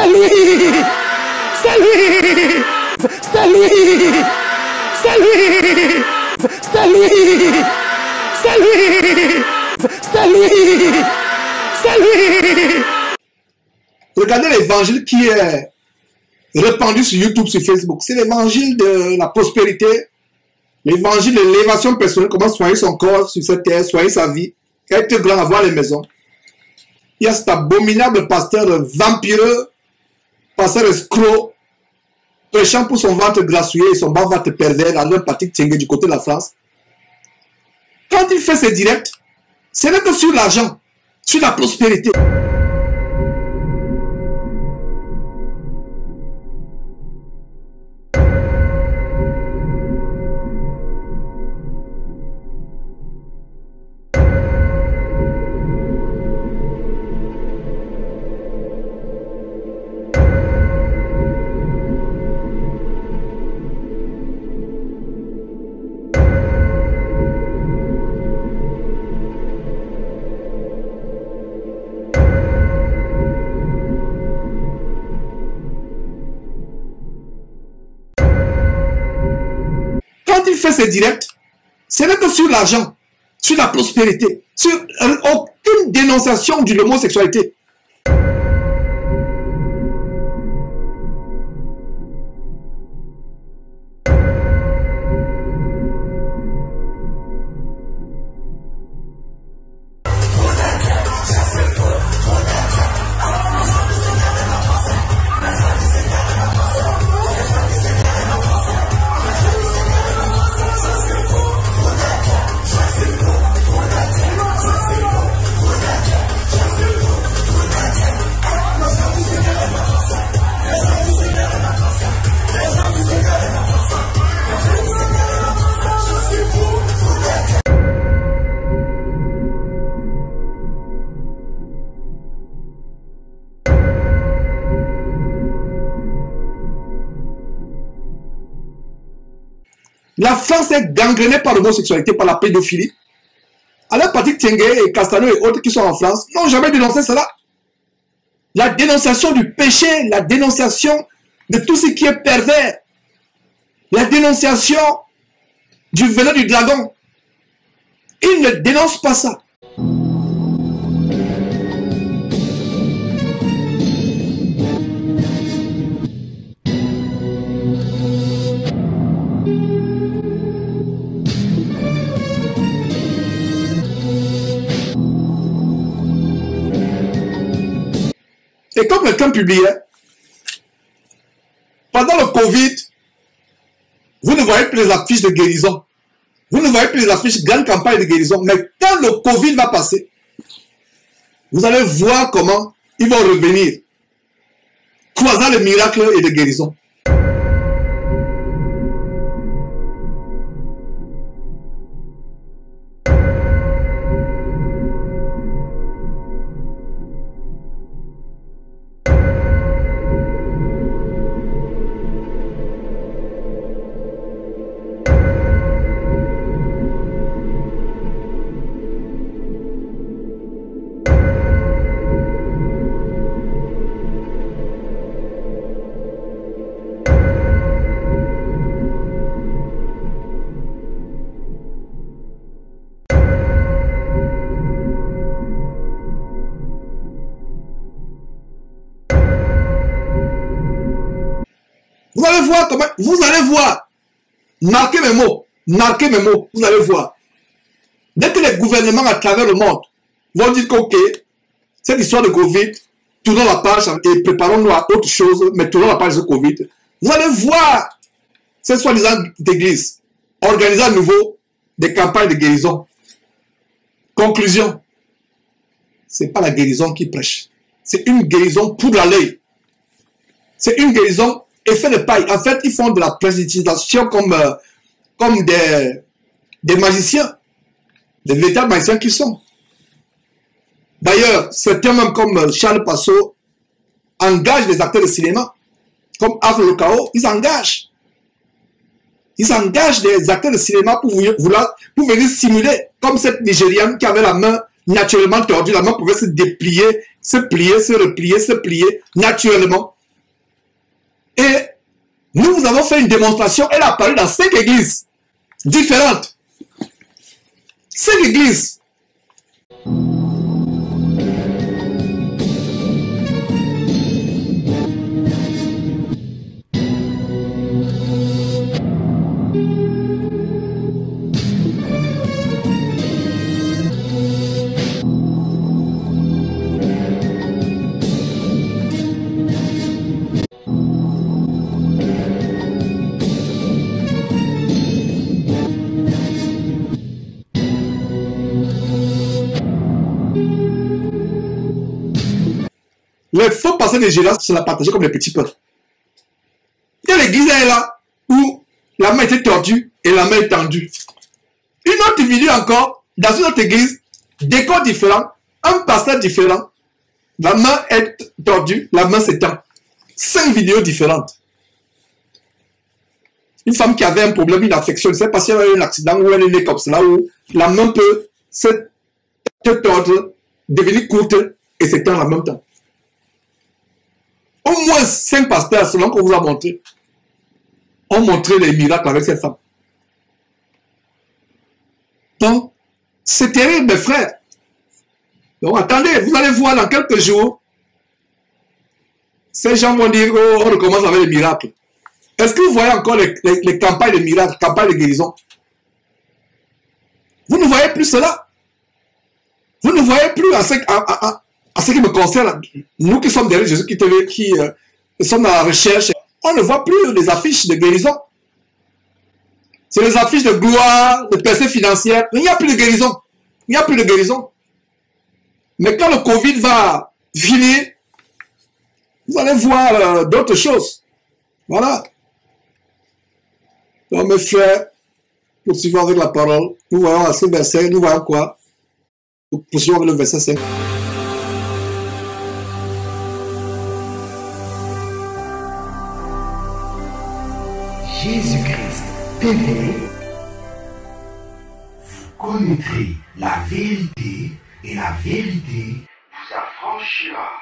C'est lui! C'est lui! C'est lui! C'est lui! C'est lui! C'est lui! C'est lui! C'est lui! Regardez l'évangile qui est répandu sur YouTube, sur Facebook. C'est l'évangile de la prospérité, l'évangile de l'élévation personnelle, comment soigner son corps sur cette terre, soigner sa vie, être grand, avoir les maisons. Il y a cet abominable pasteur vampireux, pasteur escroc, prêchant pour son ventre grassouillé et son ventre pervers, à leur Patrick Tsengue du côté de la France. Quand il fait ses directs, ce n'est que sur l'argent, sur la prospérité. Quand il fait ses directs, ce n'est que sur l'argent, sur la prospérité, sur aucune dénonciation de l'homosexualité. La France est gangrénée par l'homosexualité, par la pédophilie. Alors Patrick Tsengue et Castano et autres qui sont en France n'ont jamais dénoncé cela. La dénonciation du péché, la dénonciation de tout ce qui est pervers, la dénonciation du venin du dragon. Ils ne dénoncent pas ça. Et comme quelqu'un publiait, pendant le Covid, vous ne voyez plus les affiches de guérison. Vous ne voyez plus les affiches grande campagne de guérison. Mais quand le Covid va passer, vous allez voir comment ils vont revenir, croisant le miracle et de guérison. Vous allez voir comment, vous allez voir, marquez mes mots, vous allez voir. Dès que les gouvernements à travers le monde vont dire que, ok, cette histoire de Covid, tournons la page et préparons-nous à autre chose, mais tournons la page de Covid, vous allez voir ces soi-disant églises organiser à nouveau des campagnes de guérison. Conclusion, ce n'est pas la guérison qui prêche, c'est une guérison pour la l'œil. C'est une guérison effet de paille. En fait, ils font de la précision comme des magiciens, des véritables magiciens qui sont. D'ailleurs, certains même comme Charles Passot engagent des acteurs de cinéma, comme Afro Le Chaos, ils engagent des acteurs de cinéma pour venir simuler, comme cette Nigériane qui avait la main naturellement tordue, la main pouvait se déplier se plier, se replier, se plier naturellement. Et nous avons fait une démonstration, elle a apparu dans 5 églises différentes. 5 églises. Les faux pasteurs de Jésus se la partageaient comme les petits pains. Il y a l'église là où la main était tordue et la main est tendue. Une autre vidéo encore, dans une autre église, décor différent, un pasteur différent, la main est tordue, la main s'étend. 5 vidéos différentes. Une femme qui avait un problème, une affection, je ne sais pas si elle a eu un accident ou elle est née comme cela, où la main peut se tordre, devenir courte et s'étendre en même temps. Au moins 5 pasteurs, selon qu'on vous a montré, ont montré les miracles avec cette femme. Donc, c'est terrible, mes frères. Donc, attendez, vous allez voir dans quelques jours, ces gens vont dire, oh, on recommence avec les miracles. Est-ce que vous voyez encore les campagnes de miracles, campagnes de guérison? Vous ne voyez plus cela. Vous ne voyez plus à ce qui me concerne, nous qui sommes derrière Jésus qui sommes dans la recherche, on ne voit plus les affiches de guérison. C'est les affiches de gloire, de percées financières. Il n'y a plus de guérison. Il n'y a plus de guérison. Mais quand le Covid va finir, vous allez voir d'autres choses. Voilà. Donc mes frères, poursuivons avec la parole. Nous voyons à ce verset, nous voyons quoi? Nous poursuivons avec le verset 5. Jésus-Christ TV, vous connaîtrez la vérité et la vérité vous affranchira.